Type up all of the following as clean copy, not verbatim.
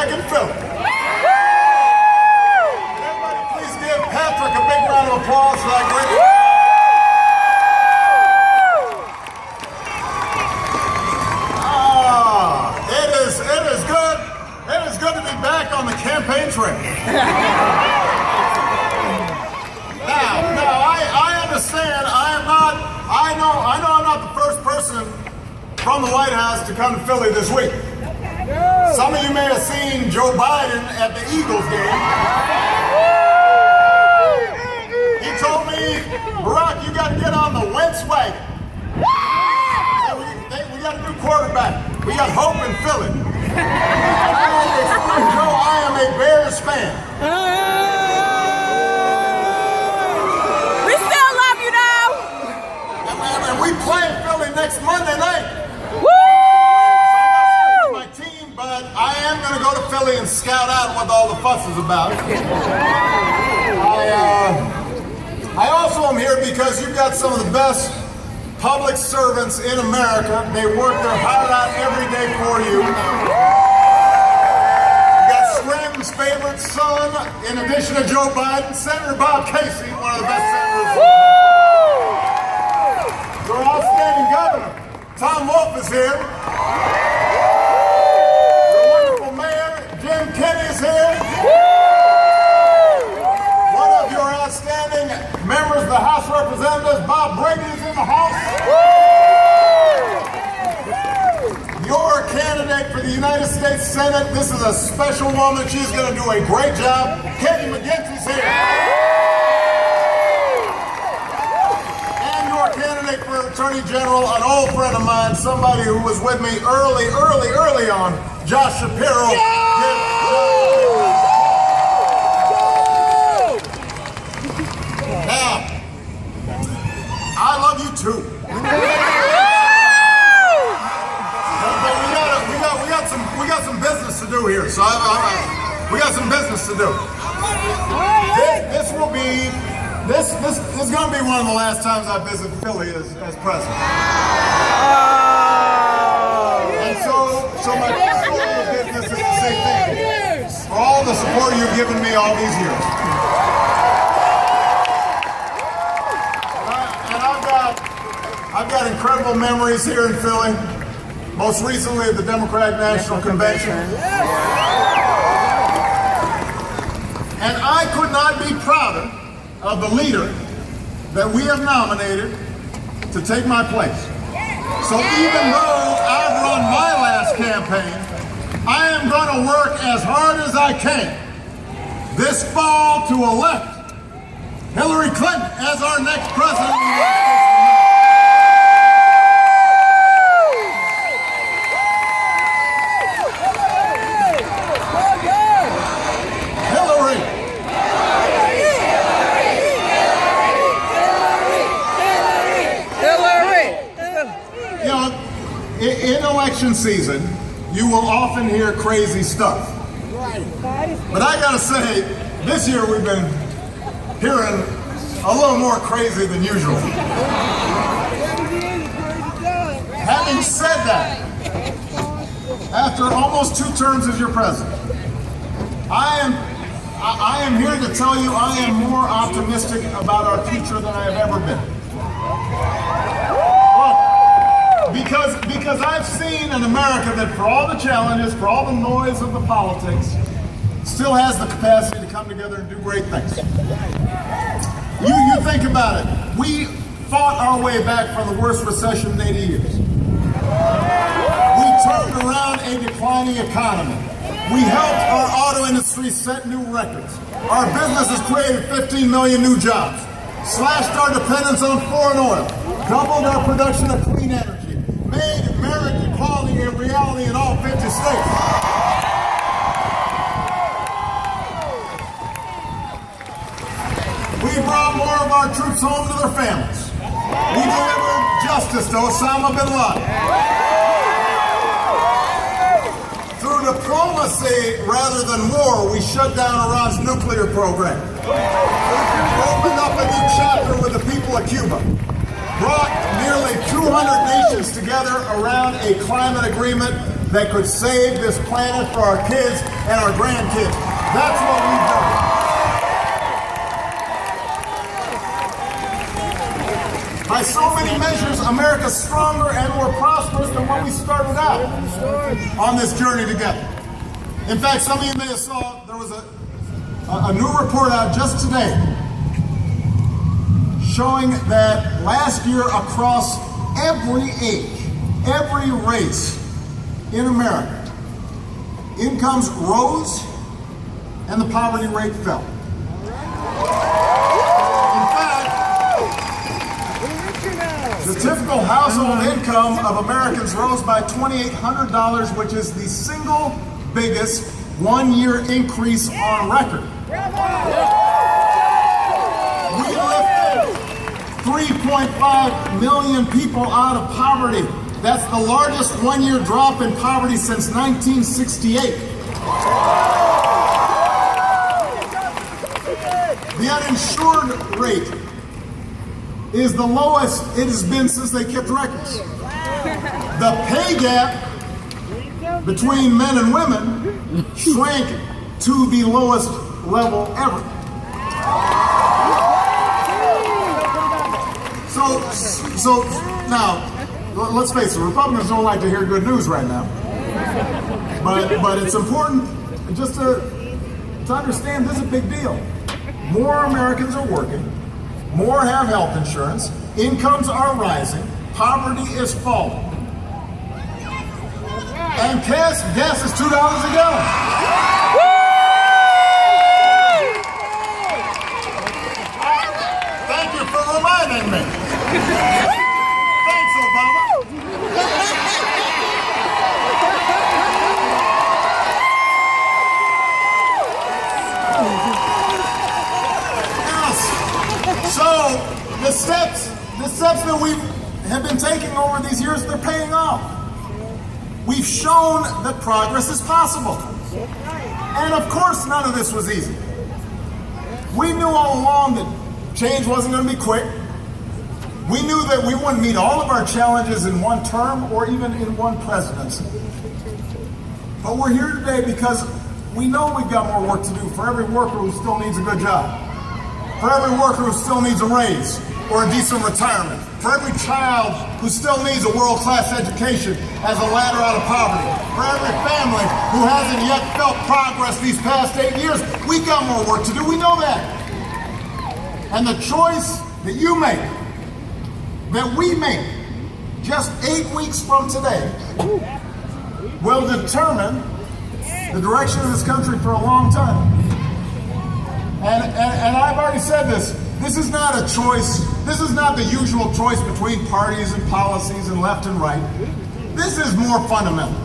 back in Philly. Everybody please give Patrick a big round of applause for that great... It is good to be back on the campaign trail. Now, I understand. I know I'm not the first person from the White House to come to Philly this week. Some of you may have seen Joe Biden at the Eagles game. He told me, Barack, you got to get on the Wentz wagon. We got a new quarterback. We got hope in Philly. Joe, I am a Bears fan. We still love you now. And we play Philly next Monday night. Woo! So my team, but I am going to go to Philly and scout out what all the fuss is about. I also am here because you've got some of the best public servants in America. They work their heart out every day for you. You got Scranton's favorite son, in addition to Joe Biden, Senator Bob Casey, one of the best senators. Your outstanding governor, Tom Wolf, is here. Your wonderful mayor, Jim Kenney, is here. One of your outstanding members of the House of Representatives, Bob Brady, is in the House. Your candidate for the United States Senate, this is a special woman. She's going to do a great job. Katie McGinty is here. And your candidate for Attorney General, an old friend of mine, somebody who was with me early on, Josh Shapiro. Now, I love you too. We got some business to do here, so we got some business to do. This is going to be one of the last times I visit Philly as president. And so my first order of business is to say thank you for all the support you've given me all these years. And I've got incredible memories here in Philly. Most recently at the Democratic National Convention. And I could not be prouder of the leader that we have nominated to take my place. So even though I've run my last campaign, I am going to work as hard as I can this fall to elect Hilary Clinton as our next president of the United States. In election season, you will often hear crazy stuff. But I gotta say, this year we've been hearing a little more crazy than usual. Having said that, after almost 2 terms as your president, I am here to tell you I am more optimistic about our future than I have ever been. Because I've seen an America that, for all the challenges, for all the noise of the politics, still has the capacity to come together and do great things. You think about it. We fought our way back from the worst recession in 80 years. We turned around a declining economy. We helped our auto industry set new records. Our business has created 15 million new jobs, slashed our dependence on foreign oil, doubled our production of clean energy, made marriage equality a reality in all 50 states. We brought more of our troops home to their families. We delivered justice to Osama bin Laden. Through diplomacy rather than war, we shut down Iran's nuclear program. Opened up a new chapter with the people of Cuba. Brought nearly 200 nations together around a climate agreement that could save this planet for our kids and our grandkids. That's what we've done. By so many measures, America's stronger and more prosperous than when we started out on this journey together. In fact, some of you may have saw there was a new report out just today showing that last year across every age, every race in America, incomes rose and the poverty rate fell. In fact, the typical household income of Americans rose by $2,800, which is the single biggest one-year increase on record. We lifted 3.5 million people out of poverty. That's the largest one-year drop in poverty since 1968. The uninsured rate is the lowest it has been since they kept records. The pay gap between men and women shrank to the lowest level ever. So now, let's face it, Republicans don't like to hear good news right now. But it's important just to understand this is a big deal. More Americans are working, more have health insurance, incomes are rising, poverty is falling. And gas is $2 a gallon. Thank you for reminding me. Thanks, Obama. Yes. So the steps that we have been taking over these years, they're paying off. We've shown that progress is possible. And of course, none of this was easy. We knew all along that change wasn't going to be quick. We knew that we wouldn't meet all of our challenges in one term or even in one presidency. But we're here today because we know we've got more work to do for every worker who still needs a good job, for every worker who still needs a raise or a decent retirement, for every child who still needs a world-class education as a ladder out of poverty, for every family who hasn't yet felt progress these past 8 years. We've got more work to do, we know that. And the choice that you make, that we make, just 8 weeks from today, will determine the direction of this country for a long time. And I've already said this, this is not a choice, this is not the usual choice between parties and policies and left and right. This is more fundamental.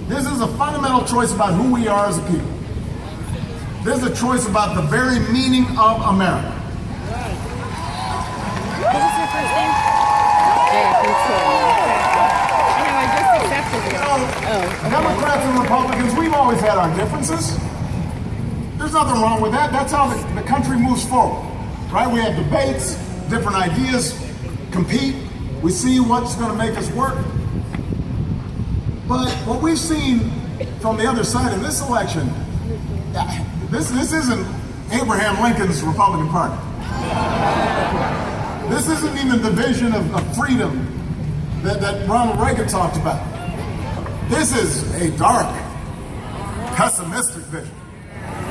This is a fundamental choice about who we are as a people. This is a choice about the very meaning of America. What was your first name? I just accepted it. Democrats and Republicans, we've always had our differences. There's nothing wrong with that. That's how the country moves forward, right? We have debates, different ideas, compete. We see what's going to make us work. But what we've seen from the other side of this election, this isn't Abraham Lincoln's Republican Party. This isn't even the vision of freedom that Ronald Reagan talked about. This is a dark, pessimistic vision.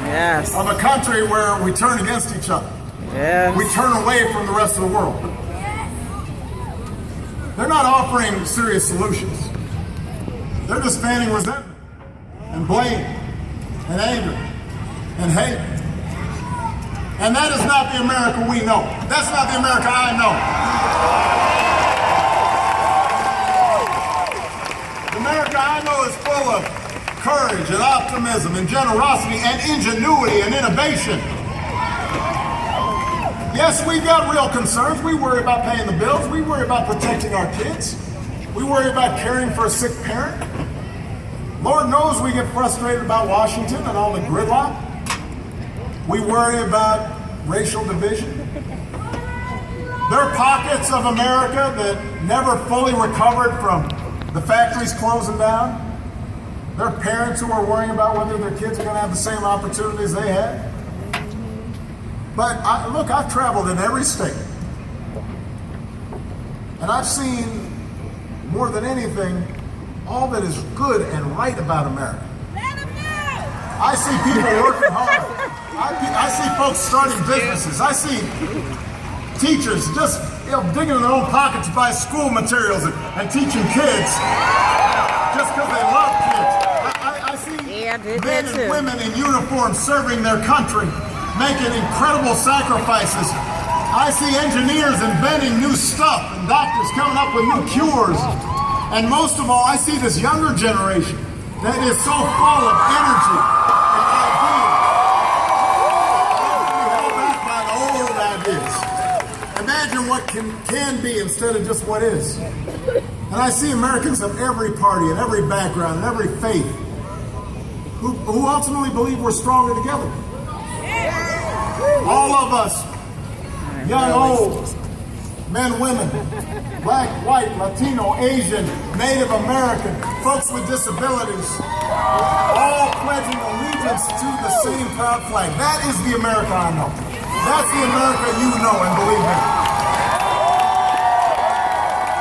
Yes. Of a country where we turn against each other. Yes. We turn away from the rest of the world. They're not offering serious solutions. They're just fanning resentment and blame and anger and hate. And that is not the America we know. That's not the America I know. The America I know is full of courage and optimism and generosity and ingenuity and innovation. Yes, we've got real concerns. We worry about paying the bills. We worry about protecting our kids. We worry about caring for a sick parent. Lord knows we get frustrated about Washington and all the gridlock. We worry about racial division. There are pockets of America that never fully recovered from the factories closing down, their parents who are worrying about whether their kids are going to have the same opportunities they had. But look, I've traveled in every state, and I've seen, more than anything, all that is good and right about America. I see people working hard. I see folks starting businesses. I see teachers just digging in their own pockets to buy school materials and teaching kids just because they love kids. I see men and women in uniform serving their country, making incredible sacrifices. I see engineers inventing new stuff and doctors coming up with new cures. And most of all, I see this younger generation that is so full of energy and ideas. Held back by the old ideas. Imagine what can be instead of just what is. And I see Americans of every party and every background and every faith who ultimately believe we're stronger together. All of us, young, old, men, women, black, white, Latino, Asian, Native American, folks with disabilities, all pledging allegiance to the same proud flag. That is the America I know. That's the America you know and believe in.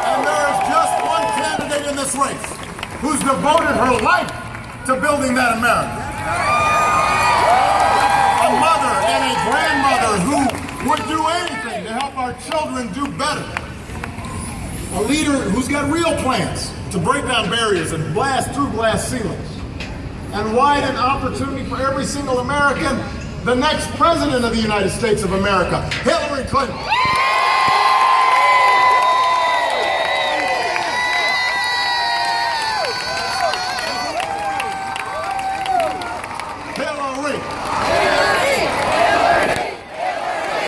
And there is just one candidate in this race who's devoted her life to building that America. A mother and a grandmother who would do anything to help our children do better. A leader who's got real plans to break down barriers and blast through glass ceilings and widen opportunity for every single American. The next president of the United States of America, Hilary Clinton.